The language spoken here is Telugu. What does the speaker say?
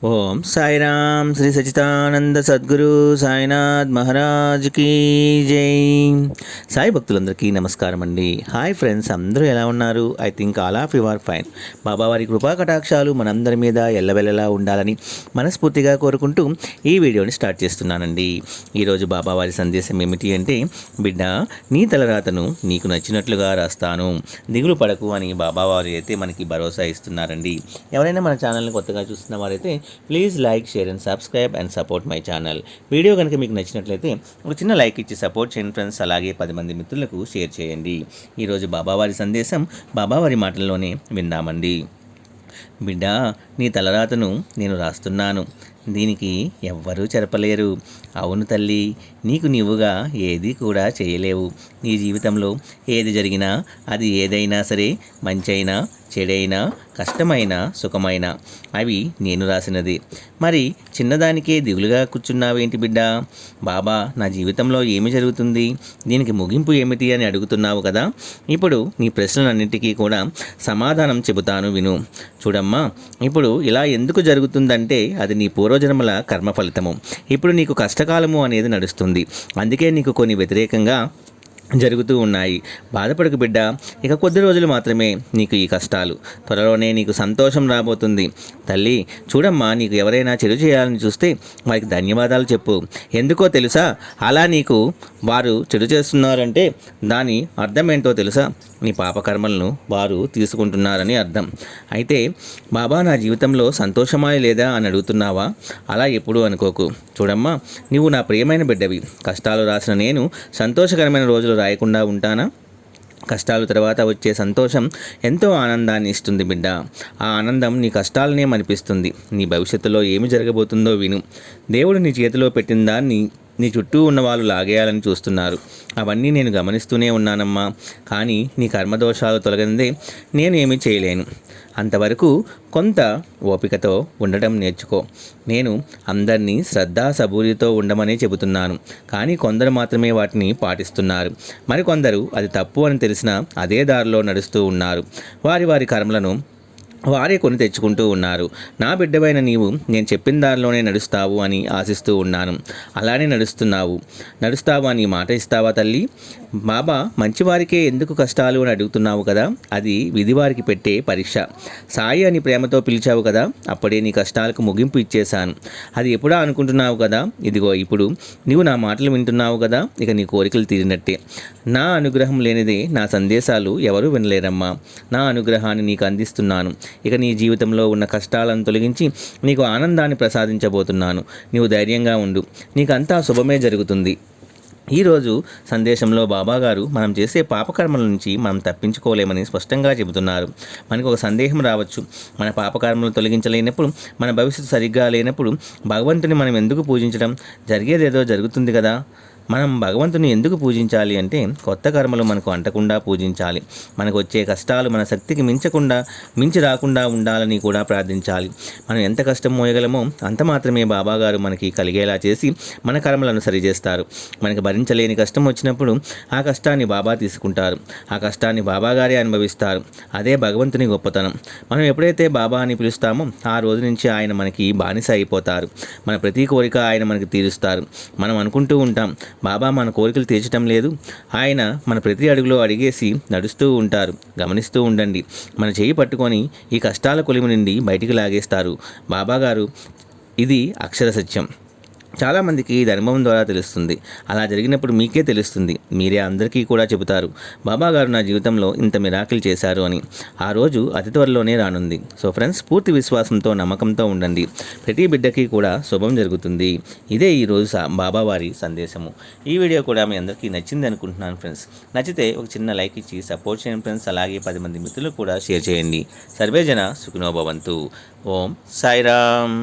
ఓం సాయిరామ్ శ్రీ సచితానంద సద్గురు సాయినాథ్ మహారాజ్ కీ జై. సాయి భక్తులందరికీ నమస్కారం అండి. హాయ్ ఫ్రెండ్స్, అందరూ ఎలా ఉన్నారు? I think all of you are fine. బాబావారి కృపా కటాక్షాలు మనందరి మీద ఎల్లవెల్లలా ఉండాలని మనస్ఫూర్తిగా కోరుకుంటూ ఈ వీడియోని స్టార్ట్ చేస్తున్నానండి. ఈరోజు బాబావారి సందేశం ఏమిటి అంటే, బిడ్డ, నీ తలరాతను నీకు నచ్చినట్లుగా రాస్తాను, దిగులు పడకు అని బాబావారు అయితే మనకి భరోసా ఇస్తున్నారండి. ఎవరైనా మన ఛానల్ని కొత్తగా చూస్తున్న వారైతే please like, share and subscribe and support my channel. Video కనుక మీకు నచ్చినట్లయితే ఒక చిన్న లైక్ ఇచ్చి సపోర్ట్ చేయండి ఫ్రెండ్స్. అలాగే 10 మంది మిత్రులకు షేర్ చేయండి. ఈరోజు బాబావారి సందేశం బాబావారి మాటల్లోనే విందామండి. బిడ్డ, నీ తలరాతను నేను రాస్తున్నాను, దీనికి ఎవ్వరూ చెరపలేరు. అవును తల్లి, నీకు నీవుగా ఏది కూడా చేయలేవు. నీ జీవితంలో ఏది జరిగినా, అది ఏదైనా సరే, మంచైనా చెడైనా, కష్టమైన సుఖమైన, అవి నేను రాసినది. మరి చిన్నదానికే దిగులుగా కూర్చున్నావేంటి బిడ్డ? బాబా, నా జీవితంలో ఏమి జరుగుతుంది, దీనికి ముగింపు ఏమిటి అని అడుగుతున్నావు కదా. ఇప్పుడు నీ ప్రశ్నలన్నింటికీ కూడా సమాధానం చెబుతాను, విను. చూడమ్మా, ఇప్పుడు ఇలా ఎందుకు జరుగుతుందంటే అది నీ పూర్వజన్మల కర్మ ఫలితము. ఇప్పుడు నీకు కష్టకాలము అనేది నడుస్తుంది, అందుకే నీకు కొన్ని వ్యతిరేకంగా జరుగుతూ ఉన్నాయి. బాధపడకు బిడ్డ, ఇక కొద్ది రోజులు మాత్రమే నీకు ఈ కష్టాలు. త్వరలోనే నీకు సంతోషం రాబోతుంది. తల్లి చూడమ్మా, నీకు ఎవరైనా చెడు చేయాలని చూస్తే వారికి ధన్యవాదాలు చెప్పు. ఎందుకో తెలుసా? అలా నీకు వారు చెడు చేస్తున్నారంటే దాని అర్థం ఏంటో తెలుసా? నీ పాపకర్మలను వారు తీసుకుంటున్నారని అర్థం. అయితే బాబా, నా జీవితంలో సంతోషమా లేదా అని అడుగుతున్నావా? అలా ఎప్పుడూ అనుకోకు. చూడమ్మా, నువ్వు నా ప్రియమైన బిడ్డవి. కష్టాలు రాసిన నేను సంతోషకరమైన రోజులు రాయకుండా ఉంటానా? కష్టాల తర్వాత వచ్చే సంతోషం ఎంతో ఆనందాన్ని ఇస్తుంది బిడ్డ. ఆ ఆనందం నీ కష్టాలనే మనిపిస్తుంది. నీ భవిష్యత్తులో ఏమి జరగబోతుందో విను. దేవుడు నీ చేతిలో పెట్టిన దాన్ని నీ చుట్టూ ఉన్న వాళ్ళు లాగేయాలని చూస్తున్నారు. అవన్నీ నేను గమనిస్తూనే ఉన్నానమ్మా. కానీ నీ కర్మదోషాలు తొలగిందే నేను ఏమీ చేయలేను. అంతవరకు కొంత ఓపికతో ఉండటం నేర్చుకో. నేను అందరినీ శ్రద్ధా సబూరితో ఉండమనే చెబుతున్నాను, కానీ కొందరు మాత్రమే వాటిని పాటిస్తున్నారు. మరికొందరు అది తప్పు అని తెలిసినా అదే దారిలో నడుస్తూ ఉన్నారు. వారి వారి కర్మలను వారే కొని తెచ్చుకుంటూ ఉన్నారు. నా బిడ్డవైన నీవు నేను చెప్పిన దారిలోనే నడుస్తావు అని ఆశిస్తూ ఉన్నాను. అలానే నడుస్తావు అని మాట ఇస్తావా తల్లి? బాబా, మంచివారికే ఎందుకు కష్టాలు అని అడుగుతున్నావు కదా, అది విధివారికి పెట్టే పరీక్ష. సాయి అని ప్రేమతో పిలిచావు కదా, అప్పుడే నీ కష్టాలకు ముగింపు ఇచ్చేశాను. అది ఎప్పుడా అనుకుంటున్నావు కదా, ఇదిగో ఇప్పుడు నీవు నా మాటలు వింటున్నావు కదా, ఇక నీ కోరికలు తీరినట్టే. నా అనుగ్రహం లేనిదే నా సందేశాలు ఎవరూ వినలేరమ్మా. నా అనుగ్రహాన్ని నీకు అందిస్తున్నాను. ఇక నీ జీవితంలో ఉన్న కష్టాలను తొలగించి నీకు ఆనందాన్ని ప్రసాదించబోతున్నాను. నీవు ధైర్యంగా ఉండు, నీకంతా శుభమే జరుగుతుంది. ఈరోజు సందేశంలో బాబాగారు మనం చేసే పాపకర్మల నుంచి మనం తప్పించుకోలేమని స్పష్టంగా చెబుతున్నారు. మనకు ఒక సందేహం రావచ్చు, మన పాపకర్మలు తొలగించలేనప్పుడు, మన భవిష్యత్తు సరిగ్గా లేనప్పుడు భగవంతుని మనం ఎందుకు పూజించడం? జరిగేదేదో జరుగుతుంది కదా. మనం భగవంతుని ఎందుకు పూజించాలి అంటే, కొత్త కర్మలు మనకు అంటకుండా పూజించాలి. మనకు వచ్చే కష్టాలు మన శక్తికి మించి రాకుండా ఉండాలని కూడా ప్రార్థించాలి. మనం ఎంత కష్టం మోయగలమో అంత మాత్రమే బాబాగారు మనకి కలిగేలా చేసి మన కర్మలను సరిచేస్తారు. మనకు భరించలేని కష్టం వచ్చినప్పుడు ఆ కష్టాన్ని బాబా తీసుకుంటారు. ఆ కష్టాన్ని బాబాగారే అనుభవిస్తారు. అదే భగవంతుని గొప్పతనం. మనం ఎప్పుడైతే బాబా అని పిలుస్తామో ఆ రోజు నుంచి ఆయన మనకి బానిస అయిపోతారు. మన ప్రతి కోరిక ఆయన మనకి తీరుస్తారు. మనం అనుకుంటూ ఉంటాం, బాబా మన కోరికలు తీర్చడం లేదు. ఆయన మన ప్రతి అడుగులో అడిగేసి నడుస్తూ ఉంటారు. గమనిస్తూ ఉండండి. మన చేయి పట్టుకొని ఈ కష్టాల కొలిమి నుండి బయటికి లాగేస్తారు బాబాగారు. ఇది అక్షర సత్యం. చాలామందికి ఇది అనుభవం ద్వారా తెలుస్తుంది. అలా జరిగినప్పుడు మీకే తెలుస్తుంది. మీరే అందరికీ కూడా చెబుతారు, బాబాగారు నా జీవితంలో ఇంత మిరాకిల్ చేశారు అని. ఆ రోజు అతి త్వరలోనే రానుంది. సో ఫ్రెండ్స్, పూర్తి విశ్వాసంతో నమ్మకంతో ఉండండి. ప్రతి బిడ్డకి కూడా శుభం జరుగుతుంది. ఇదే ఈరోజు బాబావారి సందేశము. ఈ వీడియో కూడా మీ అందరికీ నచ్చింది అనుకుంటున్నాను ఫ్రెండ్స్. నచ్చితే ఒక చిన్న లైక్ ఇచ్చి సపోర్ట్ చేయండి ఫ్రెండ్స్. అలాగే 10 మంది మిత్రులకు కూడా షేర్ చేయండి. సర్వే జన సుఖినో భవంతు. ఓం సాయిరామ్.